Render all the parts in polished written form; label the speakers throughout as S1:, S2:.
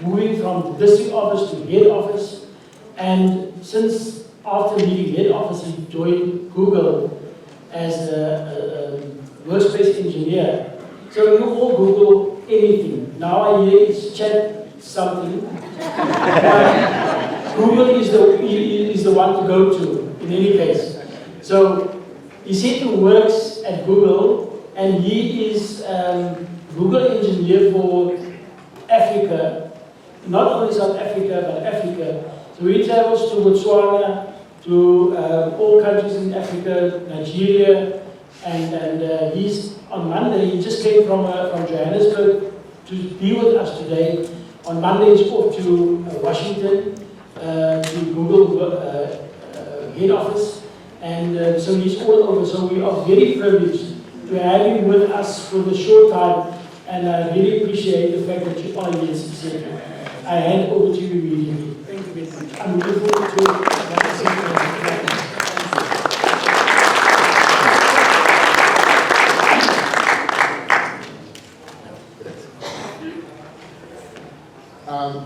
S1: moving from the district office to head office. And since after leaving head office, he joined Google as a workspace engineer. So you all Google anything. Now I hear it's chat something. Google is the one to go to in any case. So he said he works at Google, and he is Google engineer for Africa, not only South Africa, but Africa. So he travels to Botswana, to all countries in Africa, Nigeria, and he's on Monday. He just came from Johannesburg to be with us today. On Monday, he's off to Washington to Google head office, and so he's all over. So we are very privileged to have him with us for the short time, and I really appreciate the fact that you are here, sincerely. I hand over to you immediately. Thank you very much. I'm looking forward to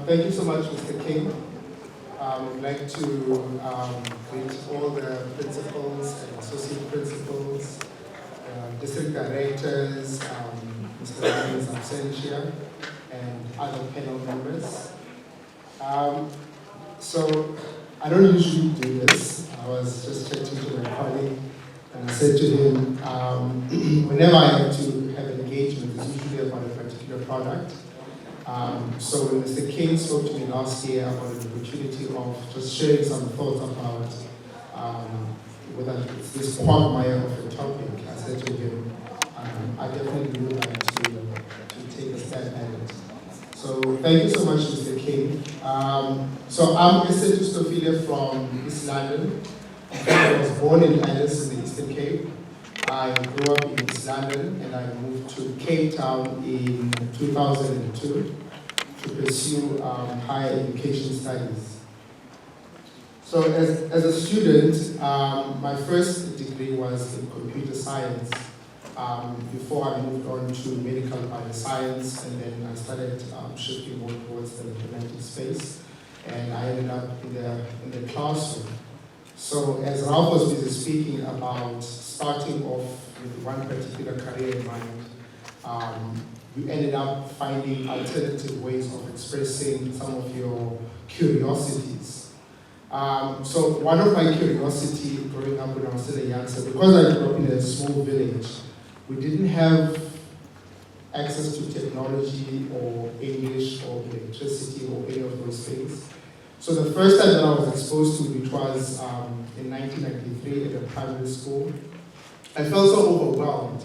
S2: Thank you so much, Mr. King. I would like to greet all the principals and associate principals, district directors, Mr. Ryan's absentia, and other panel members. So I don't usually do this. I was just chatting to my colleague, and I said to him, whenever I have to have an engagement, it's usually about a particular product. So when Mr. King spoke to me last year about the opportunity of just sharing some thoughts about whether it's this quagmire of a topic, I said to him, I definitely would like to take a stab at it. So thank you so much, Mr. King. So I'm Mr. Tustophilia from East London. I was born in Alice in the Eastern Cape. I grew up in East London, and I moved to Cape Town in 2002 to pursue higher education studies. So as a student, my first degree was in computer science before I moved on to medical bioscience, and then I started shifting more towards the informatics space, and I ended up in the classroom. So as Ralph was busy speaking about starting off with one particular career in mind, you ended up finding alternative ways of expressing some of your curiosities. So one of my curiosity growing up when I was still a youngster, because I grew up in a small village, we didn't have access to technology or English or electricity or any of those things. So the first time that I was exposed to it was in 1993 at a primary school. I felt so overwhelmed.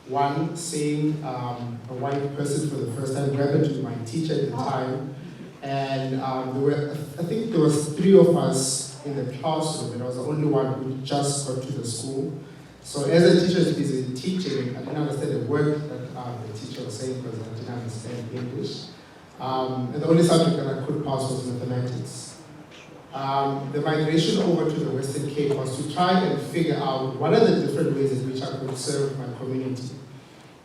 S2: One, seeing a white person for the first time, who happened to be my teacher at the time, and I think there was 3 of us in the classroom, and I was the only one who just got to the school. So as a teacher is busy teaching, I didn't understand the word that the teacher was saying because I didn't understand English. And the only subject that I could pass was mathematics. The migration over to the Western Cape was to try and figure out what are the different ways in which I could serve my community.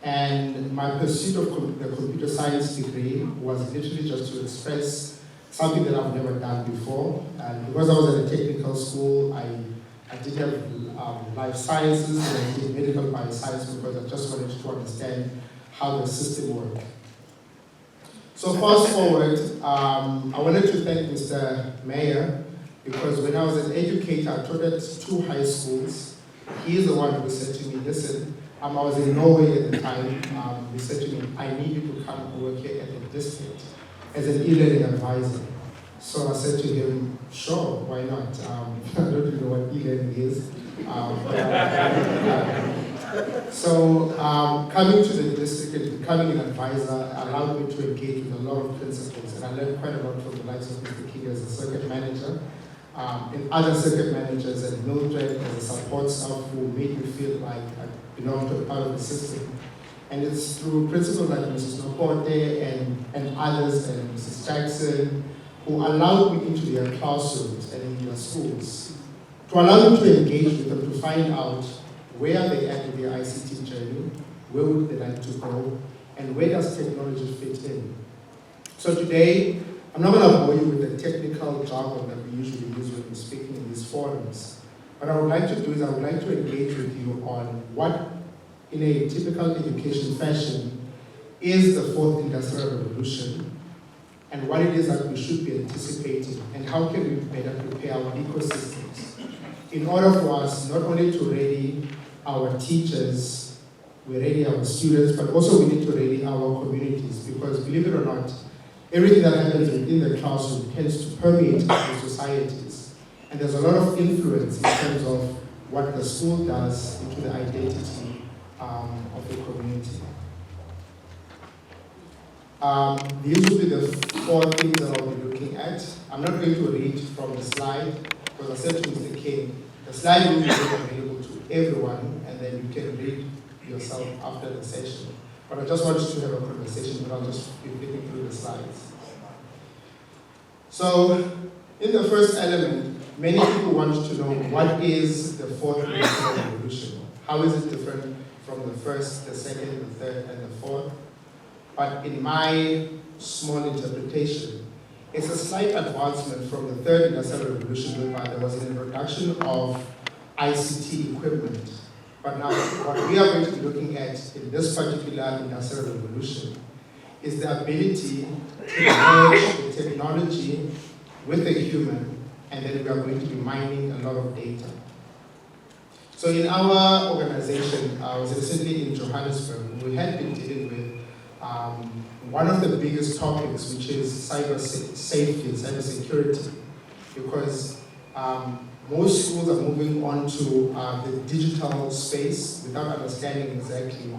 S2: And my pursuit of the computer science degree was literally just to express something that I've never done before. And because I was at a technical school, I did have life sciences, and I did medical bioscience because I just wanted to understand how the system worked. So fast forward, I wanted to thank Mr. Mayor, because when I was an educator, I taught at 2 high schools. He's the one who said to me, listen, I was in Norway at the time. He said to me, I need you to come and work here at the district as an e-learning advisor. So I said to him, sure, why not? I don't really know what e-learning is. So coming to the district and becoming an advisor allowed me to engage with a lot of principals, and I learned quite a lot from the likes of Mr. King as a circuit manager, and other circuit managers and Mildred as a support staff who made me feel like I belonged to a part of the system. And it's through principals like Mrs. Nopote and others, and Mrs. Jackson, who allowed me into their classrooms and in their schools, to allow them to engage with them, to find out where are they at in their ICT journey, where would they like to go, and where does technology fit in. So today, I'm not going to bore you with the technical jargon that we usually use when we're speaking in these forums. What I would like to do is I would like to engage with you on what, in a typical education fashion, is the fourth industrial revolution, and what it is that we should be anticipating, and how can we better prepare our ecosystems in order for us not only to ready our teachers, we ready our students, but also we need to ready our communities, because believe it or not, everything that happens within the classroom tends to permeate the societies. And there's a lot of influence in terms of what the school does into the identity of the community. These will be the 4 things that I'll be looking at. I'm not going to read from the slide, because I said to Mr. King, the slide will be available to everyone, and then you can read yourself after the session. But I just wanted to have a conversation, but I'll just be flipping through the slides. So, in the first element, many people want to know what is the fourth industrial revolution. How is it different from the first, the second, the third, and the fourth? But in my small interpretation, it's a slight advancement from the third industrial revolution, whereby there was an introduction of ICT equipment. But now, what we are going to be looking at in this particular industrial revolution is the ability to merge the technology with the human, and then we are going to be mining a lot of data. So in our organization, I was recently in Johannesburg. We had been dealing with one of the biggest topics, which is cyber safety and cyber security, because most schools are moving on to the digital space without understanding exactly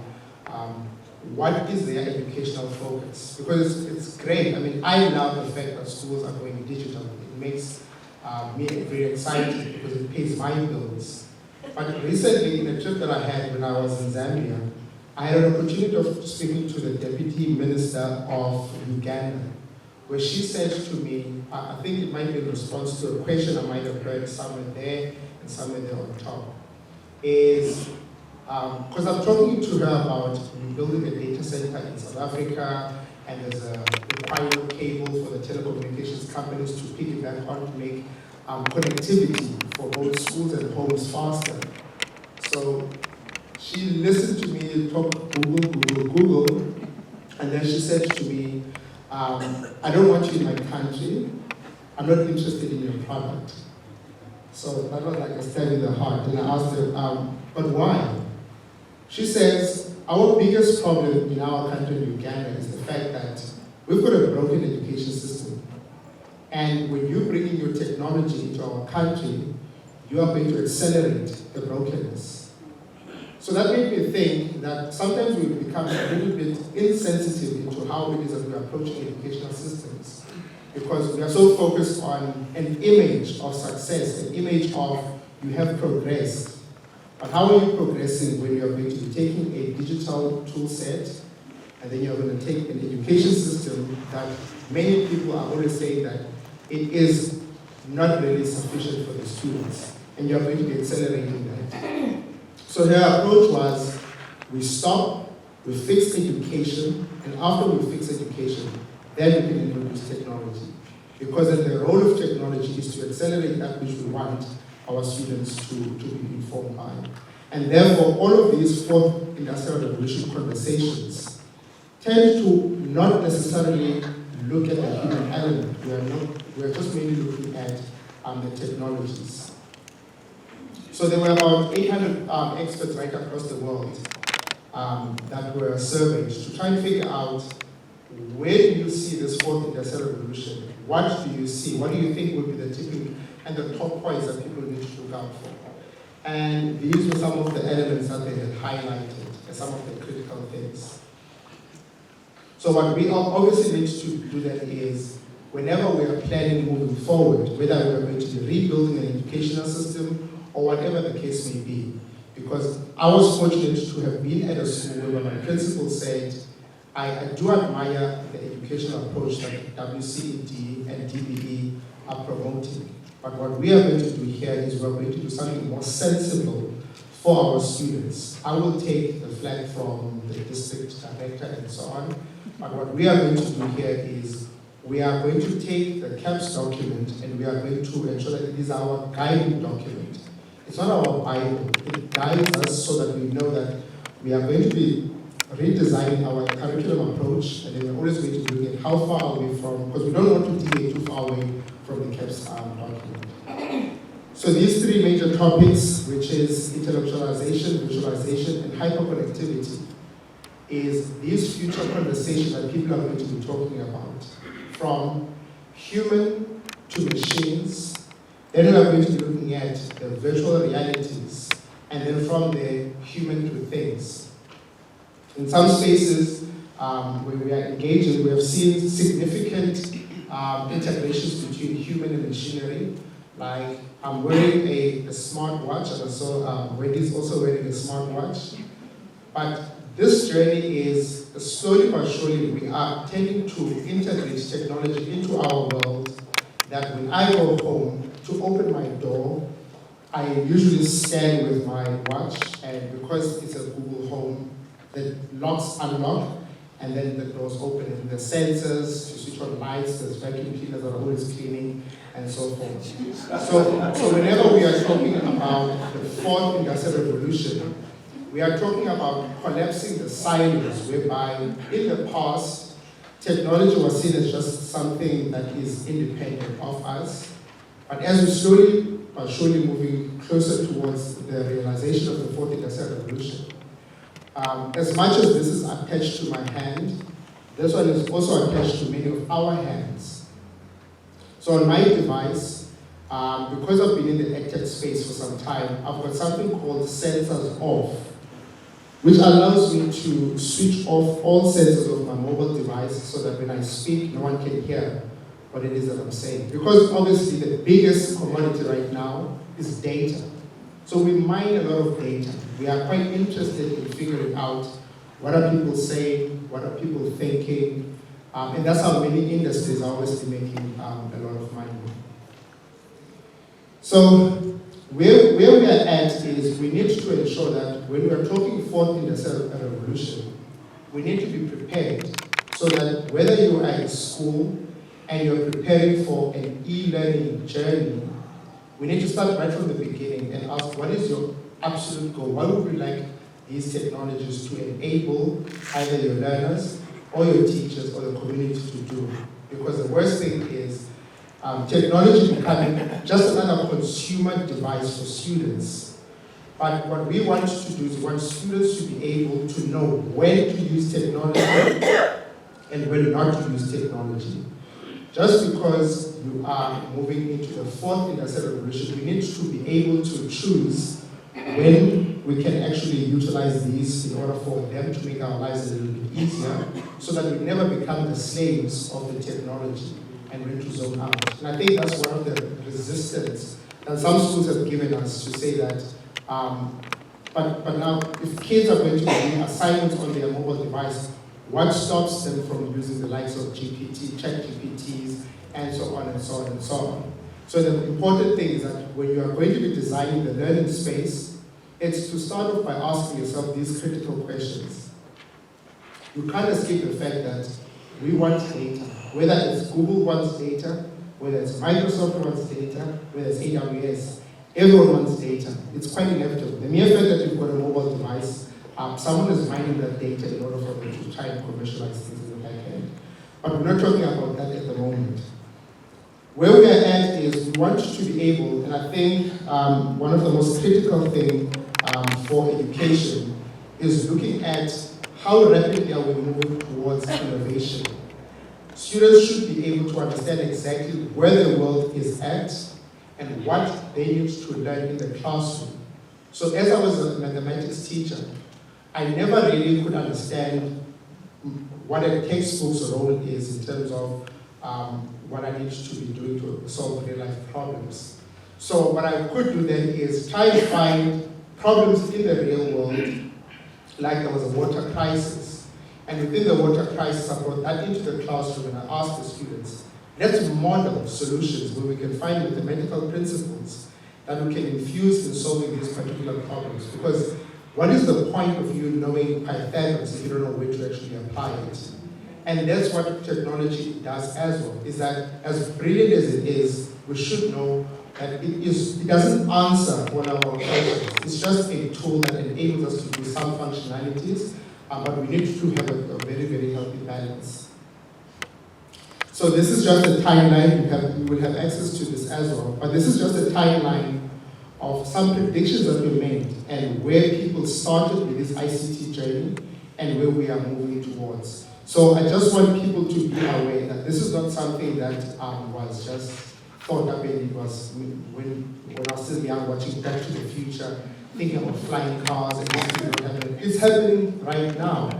S2: what is their educational focus. Because it's great. I mean, I love the fact that schools are going digital. It makes me very excited because it pays my bills. But recently, in a trip that I had when I was in Zambia, I had an opportunity of speaking to the Deputy Minister of Uganda, where she said to me, I think it might be in response to a question I might have heard somewhere there and somewhere there on top, is, because I'm talking to her about building a data center in South Africa, and there's a required cable for the telecommunications companies to piggyback on to make connectivity for both schools and homes faster. So she listened to me talk Google, and then she said to me, I don't want you in my country. I'm not interested in your product. So that was like a stab in the heart. And I asked her, but why? She says, our biggest problem in our country, in Uganda, is the fact that we've got a broken education system. And when you bring in your technology into our country, you are going to accelerate the brokenness. So that made me think that sometimes we become a little bit insensitive into how it is that we are approaching educational systems, because we are so focused on an image of success, an image of you have progressed. But how are you progressing when you are going to be taking a digital tool set, and then you're going to take an education system that many people are always saying that it is not really sufficient for the students, and you're going to be accelerating that. So her approach was, we stop, we fix education, and after we fix education, then we can introduce technology. Because then the role of technology is to accelerate that which we want our students to be informed by. And therefore, all of these fourth industrial revolution conversations tend to not necessarily look at the human element. We are just mainly looking at the technologies. So there were about 800 experts right across the world that were surveyed to try and figure out, where do you see this fourth industrial revolution? What do you see? What do you think would be the tipping and the top points that people need to look out for? And these were some of the elements that they had highlighted as some of the critical things. So what we obviously need to do then is, whenever we are planning moving forward, whether we are going to be rebuilding an educational system or whatever the case may be, because I was fortunate to have been at a school where my principal said, I do admire the educational approach that WCED and DBE are promoting. But what we are going to do here is we're going to do something more sensible for our students. I will take the flag from the district director and so on. But what we are going to do here is we are going to take the CAPS document and we are going to ensure that it is our guiding document. It's not our Bible. It guides us so that we know that we are going to be redesigning our curriculum approach, and then we're always going to be looking at how far are we from, because we don't want to deviate too far away from the CAPS document. So these three major topics, which is intellectualization, visualization, and hyperconnectivity, is these future conversations that people are going to be talking about, from human to machines. Then we are going to be looking at the virtual realities, and then from there, human to things. In some spaces where we are engaging, we have seen significant integrations between human and machinery. Like, I'm wearing a smartwatch, and I saw Wendy's also wearing a smartwatch. But this journey is slowly but surely we are tending to integrate technology into our world, that when I go home to open my door, I usually scan with my watch, and because it's a Google Home, the locks unlock, and then the doors open, and the sensors to switch on lights, there's vacuum cleaners that are always cleaning, and so forth. So whenever we are talking about the fourth industrial revolution, we are talking about collapsing the silos, whereby in the past, technology was seen as just something that is independent of us. But as we slowly but surely moving closer towards the realization of the fourth industrial revolution, as much as this is attached to my hand, this one is also attached to many of our hands. So on my device, because I've been in the EdTech space for some time, I've got something called sensors off, which allows me to switch off all sensors of my mobile device so that when I speak, no one can hear what it is that I'm saying. Because obviously the biggest commodity right now is data. So we mine a lot of data. We are quite interested in figuring out what are people saying, what are people thinking, and that's how many industries are obviously making a lot of money. So where we are at is we need to ensure that when we are talking fourth industrial revolution, we need to be prepared so that whether you are in school and you're preparing for an e-learning journey, we need to start right from the beginning and ask, what is your absolute goal? What would you like these technologies to enable either your learners or your teachers or the community to do? Because the worst thing is technology becoming just another consumer device for students. But what we want to do is we want students to be able to know when to use technology and when not to use technology. Just because you are moving into the fourth industrial revolution, we need to be able to choose when we can actually utilize these in order for them to make our lives a little bit easier, so that we never become the slaves of the technology and when to zone out. And I think that's one of the resistance that some schools have given us to say that, but now if kids are going to be doing assignments on their mobile device, what stops them from using the likes of GPT, ChatGPTs, and so on and so on and so on? So the important thing is that when you are going to be designing the learning space, it's to start off by asking yourself these critical questions. You can't escape the fact that we want data. Whether it's Google wants data, whether it's Microsoft wants data, whether it's AWS, everyone wants data. It's quite inevitable. The mere fact that you've got a mobile device, someone is mining that data in order for them to try and commercialize things in the back end. But we're not talking about that at the moment. Where we are at is we want to be able, and I think one of the most critical things for education is looking at how rapidly are we moving towards innovation. Students should be able to understand exactly where the world is at and what they need to learn in the classroom. So as I was a mathematics teacher, I never really could understand what a textbook's role is in terms of what I need to be doing to solve real-life problems. So what I could do then is try to find problems in the real world, like there was a water crisis. And within the water crisis, I brought that into the classroom and I asked the students, let's model solutions where we can find mathematical principles that we can infuse in solving these particular problems. Because what is the point of you knowing Pythagoras if you don't know where to actually apply it? And that's what technology does as well, is that as brilliant as it is, we should know that it doesn't answer all our questions. It's just a tool that enables us to do some functionalities, but we need to have a very, very healthy balance. So this is just a timeline. You will have access to this as well, but this is just a timeline of some predictions that we made and where people started with this ICT journey and where we are moving towards. So I just want people to be aware that this is not something that was just thought up, and it was when I was still young watching Back to the Future, thinking about flying cars and this thing not happening. It's happening right now.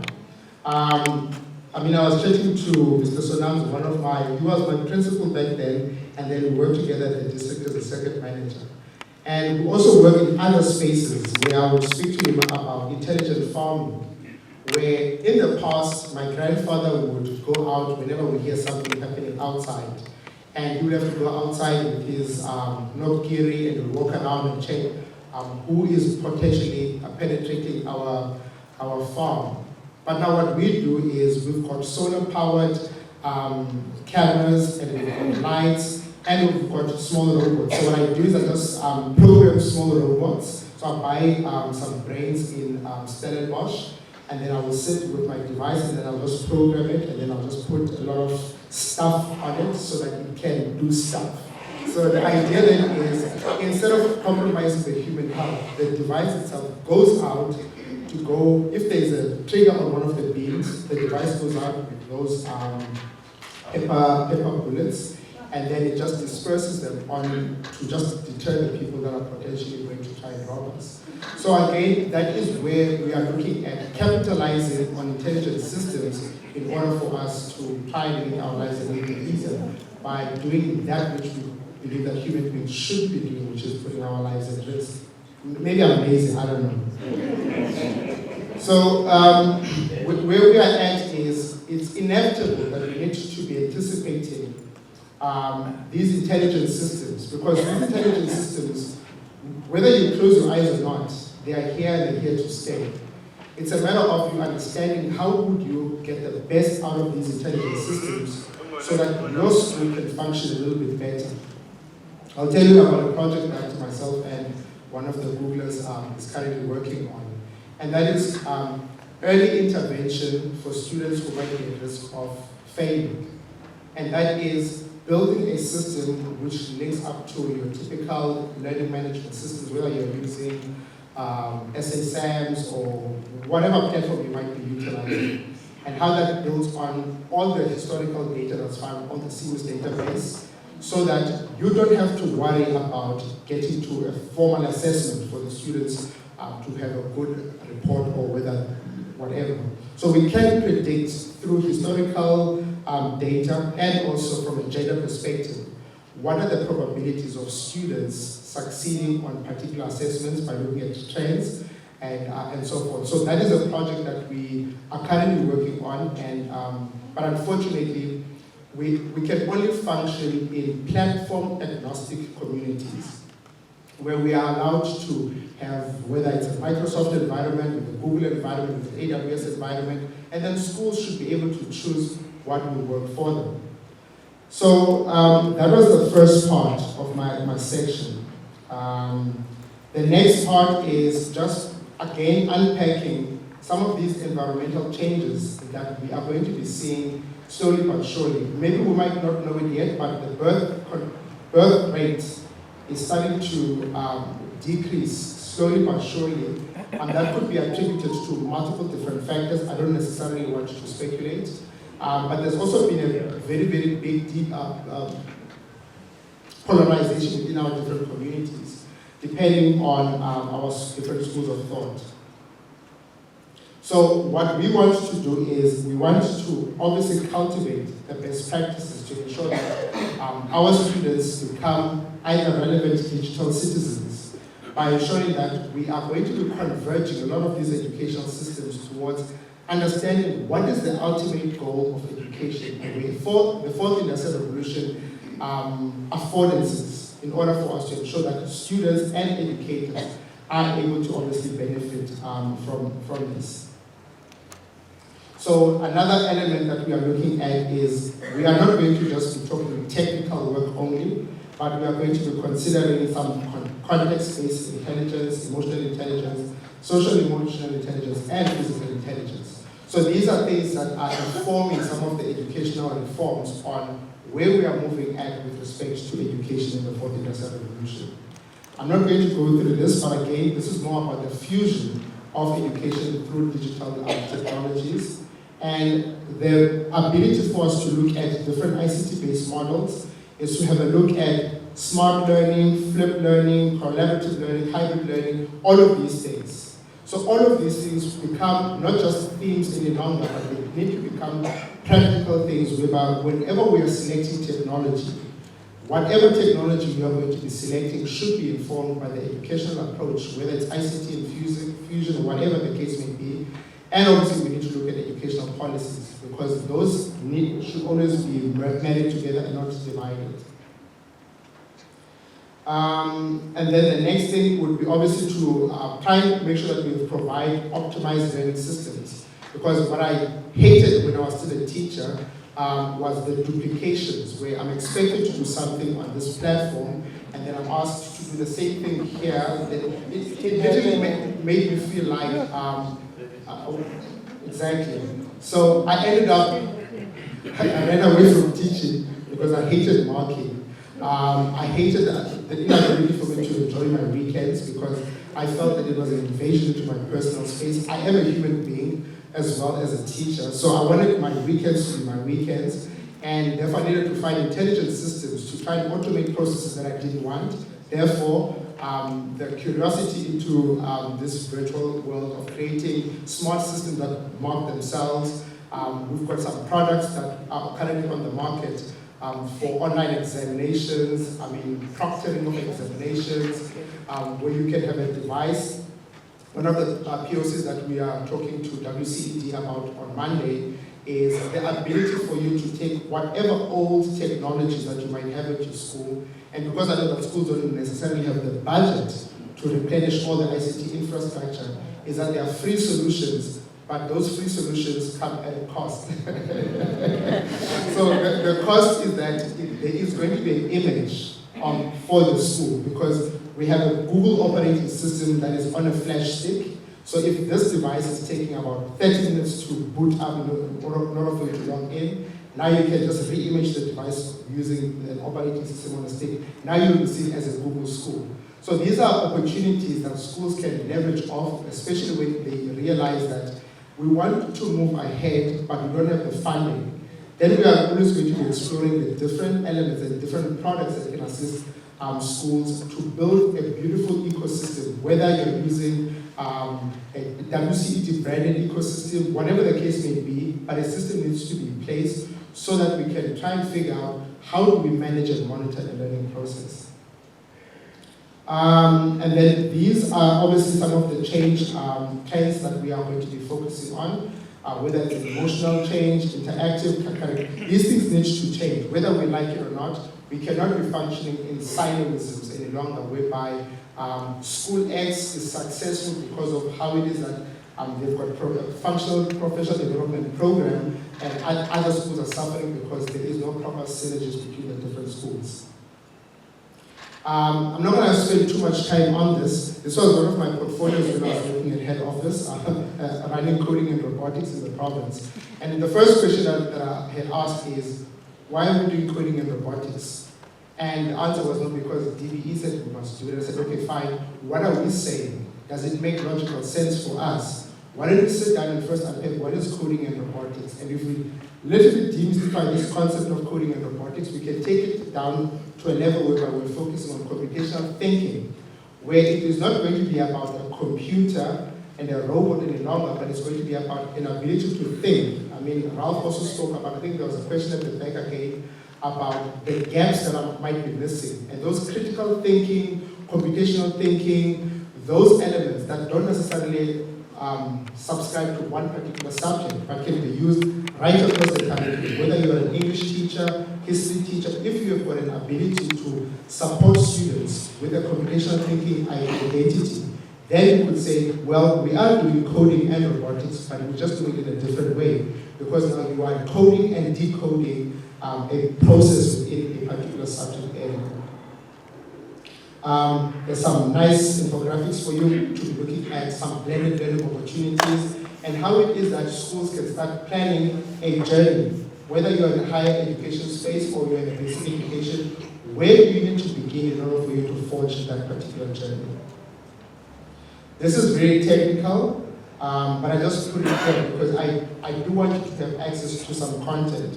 S2: I was chatting to Mr. Sonams, he was my principal back then, and then we worked together at the district as a circuit manager. And we also work in other spaces where I would speak to him about intelligent farming, where in the past, my grandfather would go out whenever we hear something happening outside. And he would have to go outside with his Nokiri and walk around and check who is potentially penetrating our farm. But now what we do is we've got solar-powered cameras, and we've got lights, and we've got small robots. So what I do is I just program small robots. So I buy some brains in Stellenbosch, and then I will sit with my device, and then I'll just program it, and then I'll just put a lot of stuff on it so that it can do stuff. So the idea then is, instead of compromising the human health, the device itself goes out to go, if there's a trigger on one of the beams, the device goes out with those pepper bullets, and then it just disperses them on to just deter the people that are potentially going to try and rob us. So again, that is where we are looking at capitalizing on intelligent systems in order for us to try and make our lives a little bit easier by doing that which we believe that human beings should be doing, which is putting our lives at risk. Maybe I'm lazy, I don't know. So where we are at is, it's inevitable that we need to be anticipating these intelligent systems, because these intelligent systems, whether you close your eyes or not, they are here and they're here to stay. It's a matter of you understanding how would you get the best out of these intelligent systems so that your school can function a little bit better. I'll tell you about a project that myself and one of the Googlers is currently working on. And that is early intervention for students who might be at risk of failing. And that is building a system which links up to your typical learning management systems, whether you're using SASAMs or whatever platform you might be utilizing, and how that builds on all the historical data that's found on the CWIS database, so that you don't have to worry about getting to a formal assessment for the students to have a good report or whether whatever. So we can predict through historical data and also from a gender perspective, what are the probabilities of students succeeding on particular assessments by looking at trends and so forth. So that is a project that we are currently working on, and but unfortunately, we can only function in platform agnostic communities, where we are allowed to have, whether it's a Microsoft environment, with a Google environment, with an AWS environment, and then schools should be able to choose what will work for them. So that was the first part of my section. The next part is just, again, unpacking some of these environmental changes that we are going to be seeing slowly but surely. Maybe we might not know it yet, but the birth rate is starting to decrease slowly but surely, and that could be attributed to multiple different factors. I don't necessarily want to speculate, but there's also been a very, very big polarization within our different communities, depending on our different schools of thought. So what we want to do is we want to obviously cultivate the best practices to ensure that our students become either relevant digital citizens by ensuring that we are going to be converging a lot of these educational systems towards understanding what is the ultimate goal of education. And the fourth industrial revolution affordances in order for us to ensure that students and educators are able to obviously benefit from this. So another element that we are looking at is we are not going to just be talking technical work only, but we are going to be considering some context-based intelligence, emotional intelligence, social emotional intelligence, and physical intelligence. So these are things that are informing some of the educational reforms on where we are moving at with respect to education in the fourth industrial revolution. I'm not going to go through this, but again, this is more about the fusion of education through digital technologies and the ability for us to look at different ICT-based models is to have a look at smart learning, flipped learning, collaborative learning, hybrid learning, all of these things. So all of these things become not just themes any longer, but they need to become practical things whereby whenever we are selecting technology, whatever technology we are going to be selecting should be informed by the educational approach, whether it's ICT and fusion or whatever the case may be. And obviously we need to look at educational policies because those should always be married together and not divided. And then the next thing would be obviously to try and make sure that we provide optimized learning systems. Because what I hated when I was still a teacher was the duplications, where I'm expected to do something on this platform, and then I'm asked to do the same thing here. It literally made me feel like, exactly. So I ended up, I ran away from teaching because I hated marking. I hated the inability for me to enjoy my weekends because I felt that it was an invasion into my personal space. I am a human being as well as a teacher, so I wanted my weekends to be my weekends, and therefore I needed to find intelligent systems to try and automate processes that I didn't want. Therefore, the curiosity into this virtual world of creating smart systems that mark themselves. We've got some products that are currently on the market for online examinations, proctoring of examinations, where you can have a device. One of the POCs that we are talking to WCED about on Monday is the ability for you to take whatever old technologies that you might have at your school, and because I know that schools don't necessarily have the budget to replenish all the ICT infrastructure, is that there are free solutions, but those free solutions come at a cost. So the cost is that there is going to be an image for the school, because we have a Google operating system that is on a flash stick. So if this device is taking about 30 minutes to boot up in order for you to log in, now you can just re-image the device using an operating system on a stick. Now you will see it as a Google school. So these are opportunities that schools can leverage off, especially when they realize that we want to move ahead, but we don't have the funding. Then we are always going to be exploring the different elements and different products that can assist schools to build a beautiful ecosystem, whether you're using a WCET branded ecosystem, whatever the case may be, but a system needs to be in place so that we can try and figure out how do we manage and monitor the learning process. And then these are obviously some of the change trends that we are going to be focusing on, whether it's emotional change, interactive, these things need to change, whether we like it or not. We cannot be functioning in siloisms any longer, whereby school X is successful because of how it is that they've got a functional professional development program, and other schools are suffering because there is no proper synergies between the different schools. I'm not going to spend too much time on this. This was one of my portfolios when I was working at head office, running coding and robotics in the province. And the first question that I had asked is, why are we doing coding and robotics? And the answer was not because DBE said we must do it. I said, okay, fine, what are we saying? Does it make logical sense for us? Why don't we sit down and first unpack what is coding and robotics? And if we literally demystify this concept of coding and robotics, we can take it down to a level where we're focusing on computational thinking, where it is not going to be about a computer and a robot any longer, but it's going to be about an ability to think. Ralph also spoke about, I think there was a question at the back again, about the gaps that might be missing. And those critical thinking, computational thinking, those elements that don't necessarily subscribe to one particular subject, but can be used right across the country, whether you're an English teacher, history teacher, if you have got an ability to support students with a computational thinking identity, then you could say, well, we are doing coding and robotics, but we're just doing it in a different way, because now you are coding and decoding a process within a particular subject area. There's some nice infographics for you to be looking at, some blended learning opportunities, and how it is that schools can start planning a journey, whether you're in a higher education space or you're in a basic education. Where do you need to begin in order for you to forge that particular journey? This is very technical, but I just put it here because I do want you to have access to some content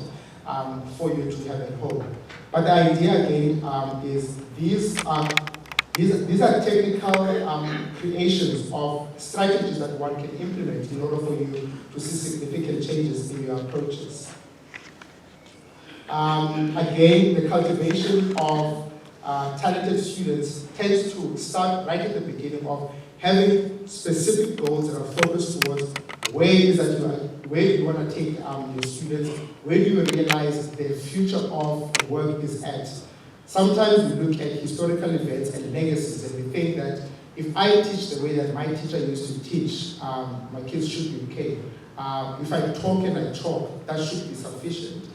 S2: for you to have at home. But the idea again is these are technical creations of strategies that one can implement in order for you to see significant changes in your approaches. Again, the cultivation of talented students tends to start right at the beginning of having specific goals that are focused towards where is that where do you want to take your students, where do you realize the future of work is at. Sometimes we look at historical events and legacies and we think that if I teach the way that my teacher used to teach, my kids should be okay. If I talk and I talk, that should be sufficient.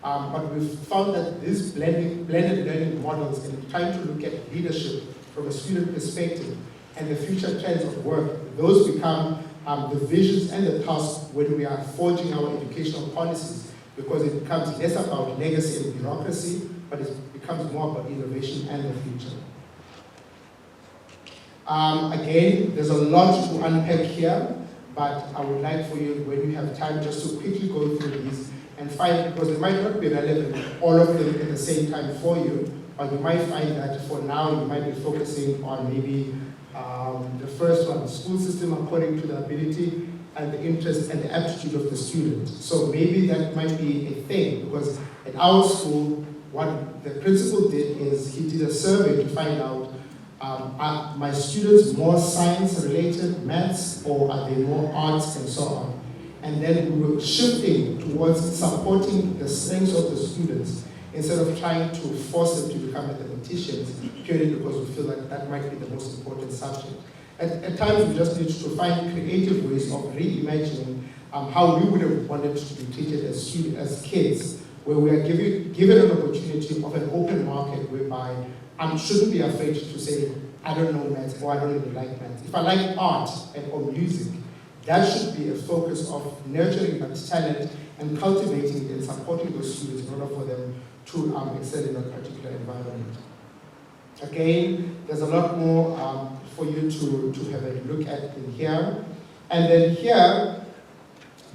S2: But we've found that these blended learning models and trying to look at leadership from a student perspective and the future trends of work, those become the visions and the tasks when we are forging our educational policies, because it becomes less about legacy and bureaucracy, but it becomes more about innovation and the future. Again, there's a lot to unpack here, but I would like for you, when you have time, just to quickly go through these and find, because it might not be relevant, all of them at the same time for you, but you might find that for now you might be focusing on maybe the first one, the school system according to the ability and the interest and the aptitude of the student. So maybe that might be a thing, because at our school, what the principal did is he did a survey to find out, are my students more science-related, maths, or are they more arts and so on? And then we were shifting towards supporting the strengths of the students instead of trying to force them to become mathematicians, purely because we feel like that might be the most important subject. At times, we just need to find creative ways of reimagining how we would have wanted to be treated as kids, where we are given an opportunity of an open market whereby I shouldn't be afraid to say, I don't know maths or I don't even like maths. If I like art or music, that should be a focus of nurturing that talent and cultivating it and supporting those students in order for them to excel in a particular environment. Again, there's a lot more for you to have a look at in here. And then here,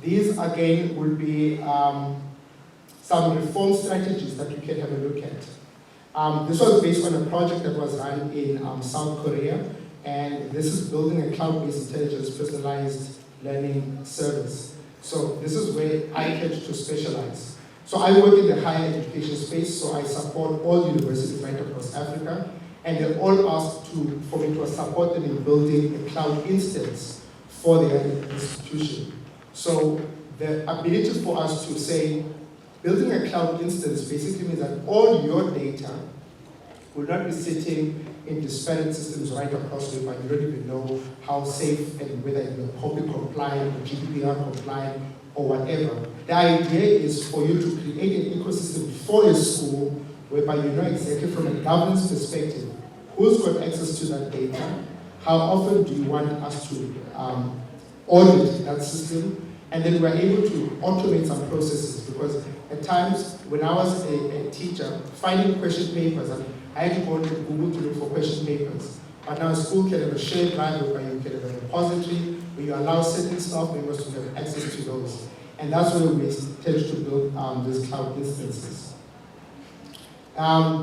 S2: these again will be some reform strategies that you can have a look at. This was based on a project that was run in South Korea, and this is building a cloud-based intelligence personalized learning service. So this is where I tend to specialize. So I work in the higher education space, so I support all universities right across Africa, and they're all asked for me to support them in building a cloud instance for their institution. So the ability for us to say, building a cloud instance basically means that all your data will not be sitting in disparate systems right across the world. You don't even know how safe and whether you're public compliant or GDPR compliant or whatever. The idea is for you to create an ecosystem for a school whereby you know exactly from a governance perspective who's got access to that data, how often do you want us to audit that system, and then we're able to automate some processes, because at times when I was a teacher, finding question papers, I had to go to Google to look for question papers. But now a school can have a shared drive where you can have a repository where you allow certain staff members to have access to those. And that's where we tend to build these cloud instances.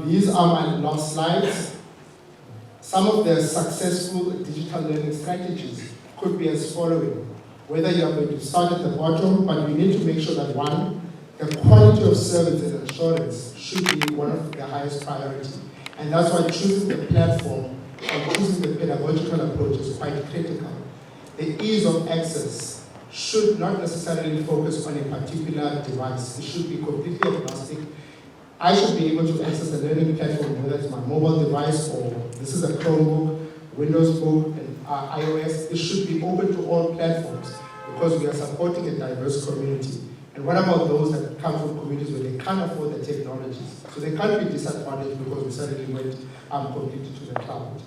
S2: These are my last slides. Some of the successful digital learning strategies could be as following. Whether you are going to start at the bottom, but we need to make sure that one, the quality of service and assurance should be one of the highest priority. And that's why choosing the platform and choosing the pedagogical approach is quite critical. The ease of access should not necessarily focus on a particular device. It should be completely agnostic. I should be able to access the learning platform, whether it's my mobile device or this is a Chromebook, Windows book, and iOS, it should be open to all platforms because we are supporting a diverse community. And what about those that come from communities where they can't afford the technologies? So they can't be disadvantaged because we suddenly went completely to the cloud.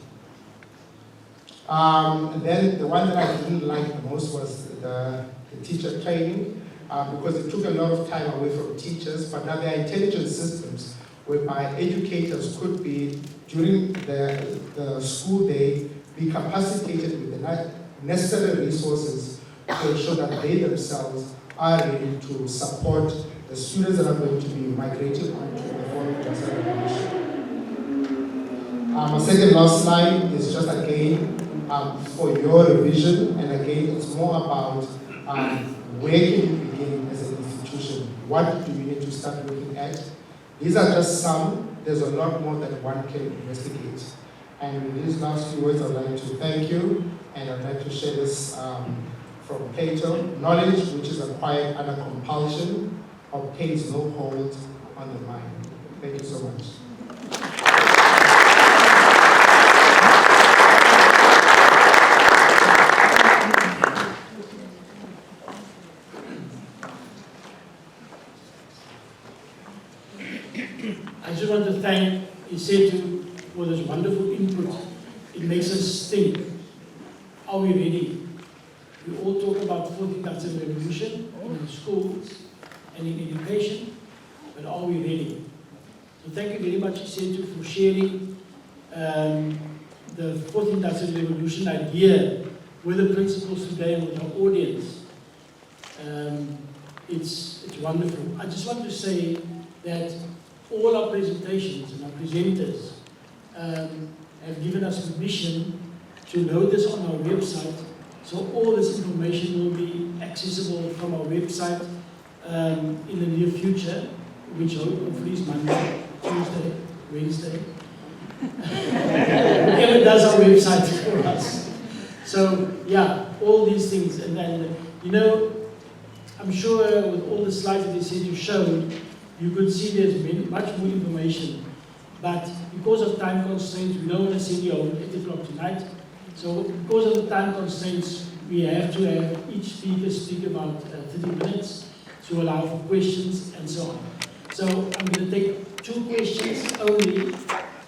S2: And then the one that I didn't like the most was the teacher training because it took a lot of time away from teachers, but now there are intelligent systems whereby educators could be, during the school day, be capacitated with the necessary resources to ensure that they themselves are ready to support the students that are going to be migrating onto the foreign industrial revolution. My second last slide is just again for your revision, and again it's more about where can you begin as an institution? What do you need to start looking at? These are just some, there's a lot more that one can investigate. And with these last few words, I'd like to thank you, and I'd like to share this from Plato. Knowledge which is acquired under compulsion obtains no hold on the mind. Thank you so much.
S1: I just want to thank Isetu for this wonderful input. It makes us think, are we ready? We all talk about fourth industrial revolution in schools and in education, but are we ready? So thank you very much, Isetu, for sharing the fourth industrial revolution idea with the principals today and with our audience. It's wonderful. I just want to say that all our presentations and our presenters have given us permission to load this on our website. So all this information will be accessible from our website in the near future, which hopefully is Monday, Tuesday, Wednesday. Whoever does our website for us. So yeah, all these things. And then, you know, I'm sure with all the slides that they said you showed, you could see there's much more information. But because of time constraints, we don't want to send you home at 8 o'clock tonight. So because of the time constraints, we have to have each speaker speak about 30 minutes to allow for questions and so on. So I'm going to take 2 questions only.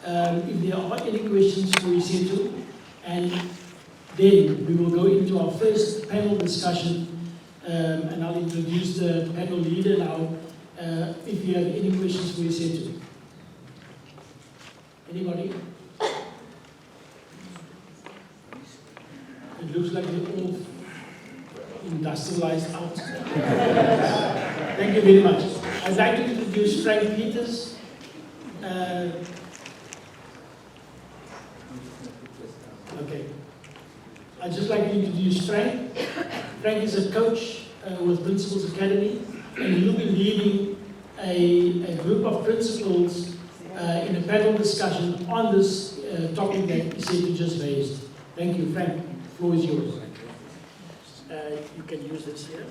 S1: If there are any questions for Isetu, and then we will go into our first panel discussion, and I'll introduce the panel leader now. If you have any questions for Isetu. Anybody? It looks like we're all industrialized out. Thank you very much. I'd like to introduce Frank Peters. Okay. I'd just like to introduce Frank. Frank is a coach with Principals Academy, and he'll be leading a group of principals in a panel discussion on this topic that Isetu just raised. Thank you, Frank. The floor is yours. You can use this here.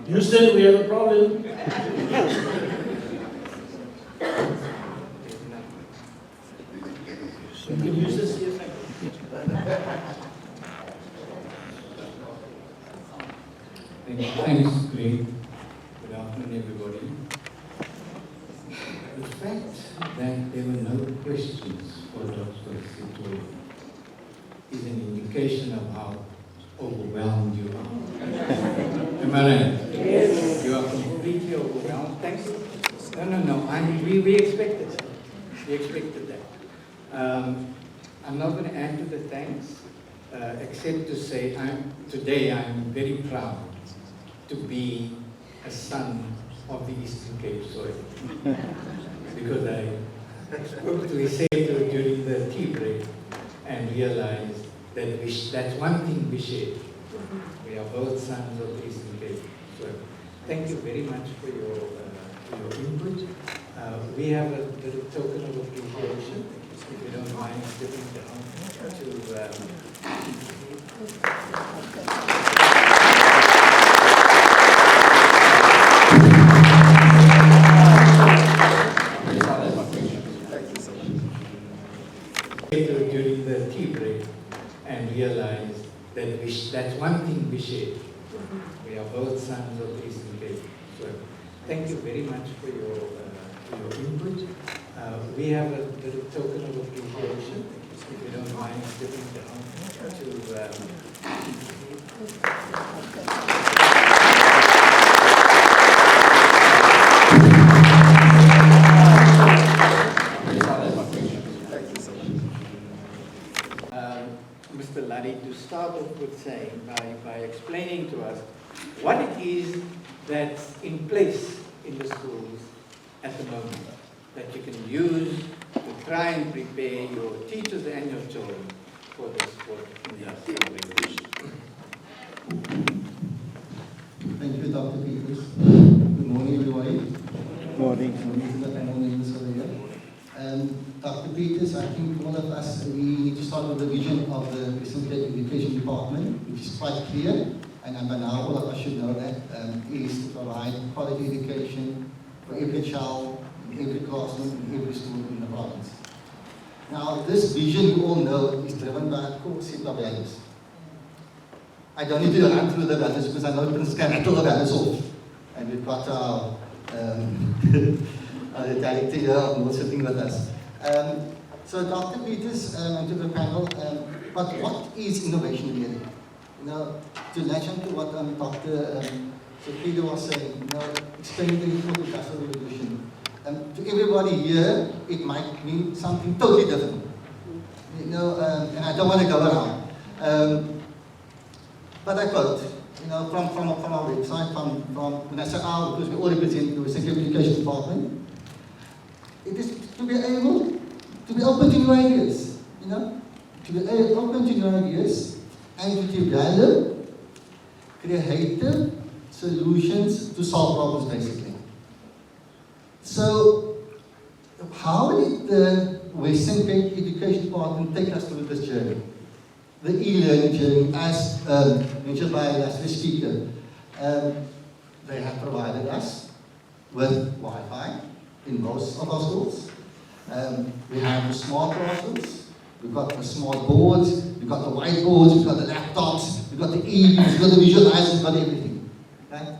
S1: Houston, we have a problem. You can use this here.
S3: Thanks, Greg. Good afternoon, everybody. The fact that there were no questions for Dr. Isetu is an indication of how overwhelmed you are. Am I right? Yes. You are completely overwhelmed. Thanks. No. We expected that. We expected that. I'm not going to add to the thanks, except to say today I'm very proud to be a son of the Eastern Cape soil. Because I spoke to Isetu during the tea break and realized that that's one thing we share. We are both sons of the Eastern Cape soil. Thank you very much for your input. We have a little token of appreciation, if you don't mind stepping down to that's one thing we share. We are both sons of the Eastern Cape. So thank you very much for your input. We have a little token of appreciation, if you don't mind stepping down to Mr. Laddie, to start off with saying, by explaining to us what it is that's in place in the schools at the moment that you can use to try and prepare your teachers and your children for the sport in the upcoming.
S4: Thank you, Dr. Peters. Good morning, everybody.
S5: Good morning.
S4: Good morning to the panel members over here. Dr. Peters, I think all of us, we need to start with the vision of the Eastern Cape Education Department, which is quite clear, and by now all of us should know that, is to provide quality education for every child, in every classroom, in every school in the province. Now, this vision, you all know, is driven by a core set of values. I don't need to run through the values because I know Prince can rattle the values off. And we've got our director here sitting with us. So Dr. Peters and to the panel, but what is innovation really? You know, to latch on to what Dr. Peter was saying, you know, explaining the Industrial Revolution. To everybody here, it might mean something totally different. You know, and I don't want to go around. But I quote, you know, from our website, from when I say our, because we all represent the Eastern Cape Education Department, it is to be able to be open to new ideas, you know, to be open to new ideas and to develop creative solutions to solve problems, basically. So, how did the Western Cape Education Department take us through this journey? The e-learning journey, as mentioned by last speaker, they have provided us with Wi-Fi in most of our schools. We have the smart classrooms, we've got the smart boards, we've got the whiteboards, we've got the laptops, we've got the e-books, we've got the visualizers, we've got everything. Right?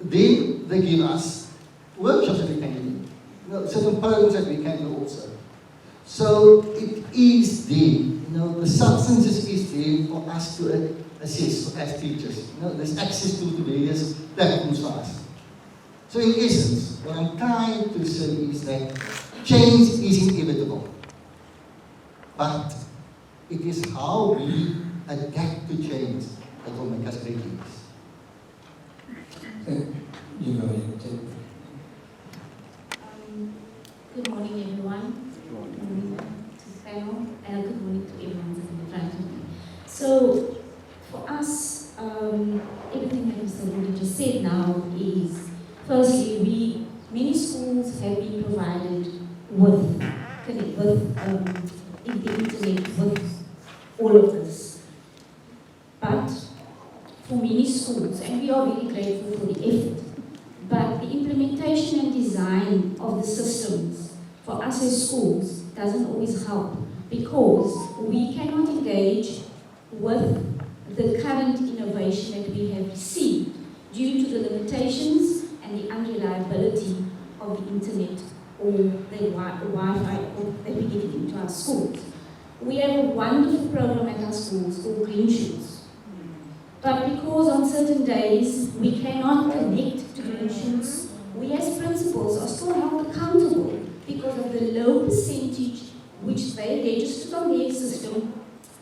S4: Then they give us workshops that we can do, you know, certain programs that we can do also. So it is there, you know, the substances is there for us to assess as teachers. You know, there's access to various platforms for us. So in essence, what I'm trying to say is that change is inevitable, but it is how we adapt to change that will make us great leaders.
S3: You know,
S6: good morning, everyone. Good morning to the panel, and good morning to everyone sitting in front of me. So, for us, everything that Mr. Rudy just said now is, firstly, many schools have been provided with the internet, with all of this. But for many schools, and we are very grateful for the effort, but the implementation and design of the systems for us as schools doesn't always help, because we cannot engage with the current innovation that we have received due to the limitations and the unreliability of the internet or the Wi-Fi that we get into our schools. We have a wonderful program at our schools called Green Shoots. But because on certain days we cannot connect to Green Shoots, we as principals are still held accountable because of the low percentage which they registered on their system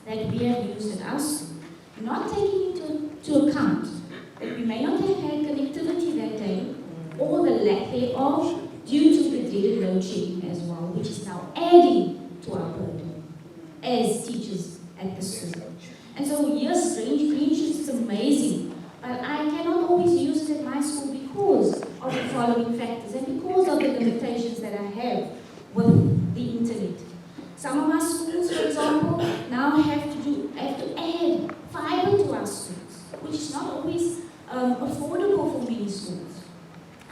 S6: that we have used at our school, not taking into account that we may not have had connectivity that day, or the lack thereof due to the dreaded load shedding as well, which is now adding to our burden as teachers at the school. And so yes, Green Shoots is amazing, but I cannot always use it at my school because of the following factors and because of the limitations that I have with the internet. Some of our schools, for example, now have to add fiber to our schools, which is not always affordable for many schools.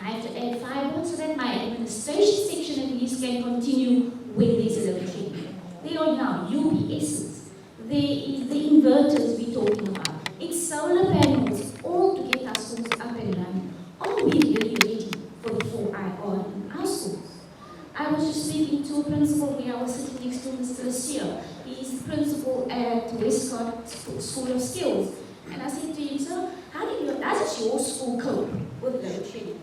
S6: I have to add fiber so that my administration section at least can continue when there's a load shedding. There are now UPSs. There is the inverters we're talking about. School of Skills. And I said to him, so how does your school cope with load shedding?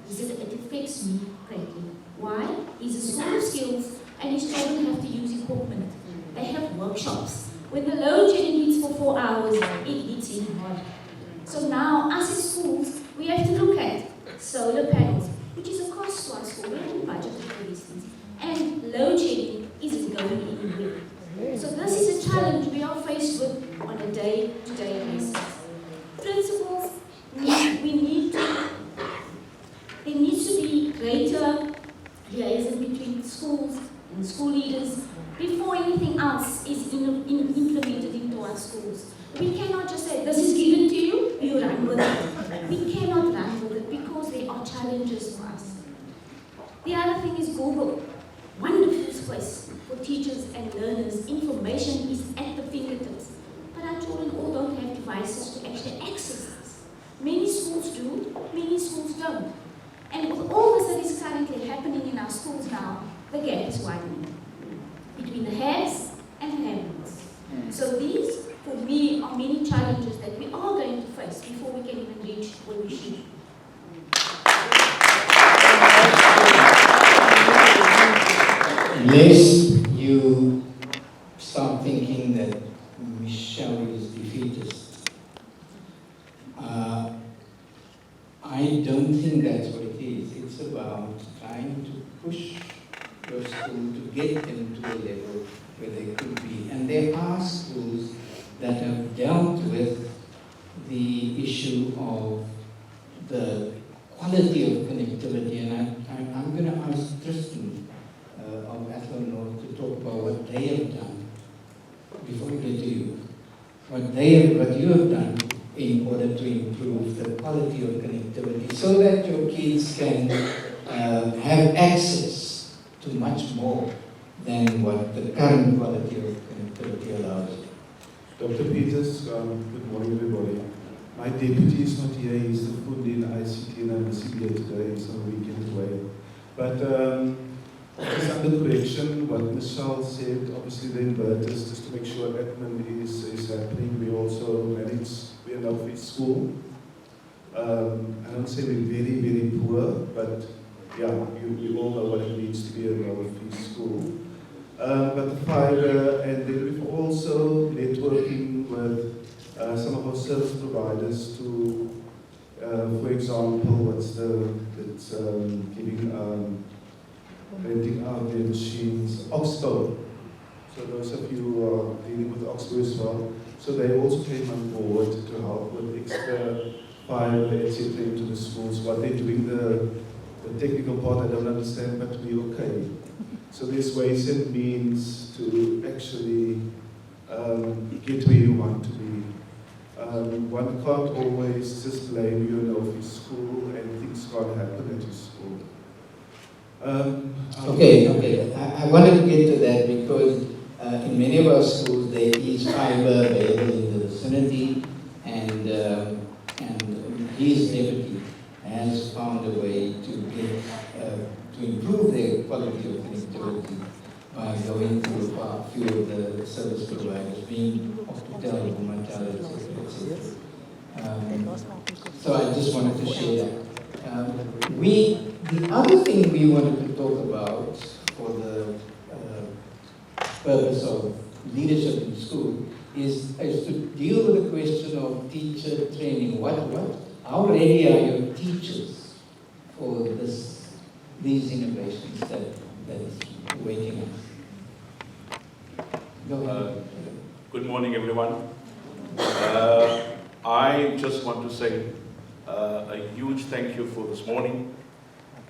S6: He said, it affects me greatly. Why? He's a School of Skills and his children have to use equipment. They have workshops. When the load shedding hits for 4 hours, it hits him hard. So now, us as schools, we have to look at solar panels, which is a cost to our school. We haven't budgeted for these things. And load shedding isn't going anywhere. So this is a challenge we are faced with on a day-to-day basis. Principals, there needs to be greater liaison between schools and school leaders before anything else is implemented into our schools. We cannot just say, this is given to you, you run with it. We cannot run with it because there are challenges for us. The other thing is Google. Wonderful place for teachers and learners. Information is at the fingertips. But our children all don't have devices to actually access this. Many schools do, many schools don't. And with all this that is currently happening in our schools now, the gap is widening between the haves and the have-nots. So these, for me, are many challenges that we are going to face before we can even reach where we should.
S3: Lest you start thinking that Michelle is defeatist, I don't think that's what it is. It's about trying to push your school to get them to a level where they could be. And there are schools that have dealt with the issue of the quality of connectivity. And I'm going to ask Tristan of Athlone North to talk about what they have done before we get to you. What you have done in order to improve the quality of connectivity so that your kids can have access to much more than what the current quality of connectivity allows.
S5: Dr. Peters, good morning everybody. My deputy is not here, he's the food in ICT and the CBA today, he's on a weekend away. But just under correction, what Michelle said, obviously the inverters, just to make sure admin is happening. We also manage, we're an office school. I don't say we're very, very poor, but yeah, you all know what it means to be an office school. But the fiber, and then we've also networking with some of our service providers to, for example, it's giving, renting out their machines, Oxbow. So those of you who are dealing with Oxbow as well, so they also came on board to help with extra fiber, etc. into the schools. What they're doing, the technical part I don't understand, but we're okay. So there's ways and means to actually get where you want to be. One can't always just blame you in office school and things can't happen at your school.
S3: Okay. I wanted to get to that because in many of our schools there is fiber available in the vicinity, and his deputy has found a way to get to improve the quality of connectivity by going through a few of the service providers, being Octatel, Bumatel, etc. So I just wanted to share that. The other thing we wanted to talk about for the purpose of leadership in school is to deal with the question of teacher training. How ready are your teachers for these innovations that is waiting us? Go ahead.
S7: Good morning, everyone. I just want to say a huge thank you for this morning.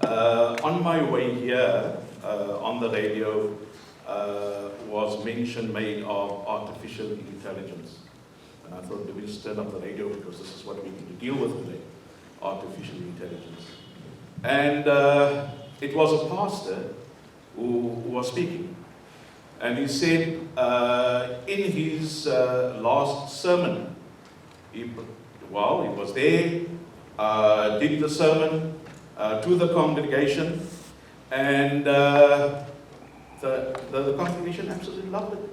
S7: On my way here, on the radio, was mention made of artificial intelligence. And I thought, we just turn up the radio because this is what we need to deal with today, artificial intelligence. And it was a pastor who was speaking. And he said in his last sermon, he was there, did the sermon to the congregation, and the congregation absolutely loved it.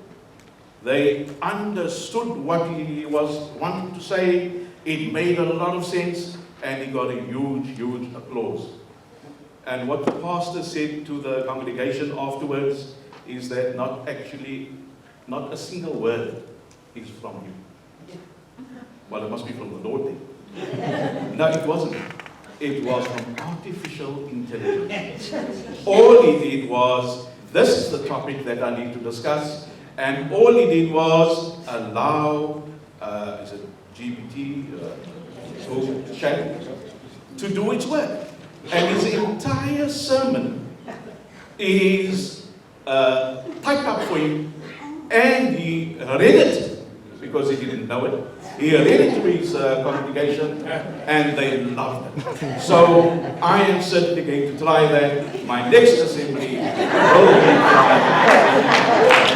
S7: They understood what he was wanting to say. It made a lot of sense, and he got a huge, huge applause. And what the pastor said to the congregation afterwards is that not a single word is from you. Well, it must be from the Lord then. No, it wasn't. It was from artificial intelligence. All he did was, this is the topic that I need to discuss, and all he did was allow, is it GPT, chat, to do its work. And his entire sermon is typed up for him, and he read it, because he didn't know it. He read it to his congregation, and they loved it. So I am certainly going to try that. My next assembly will be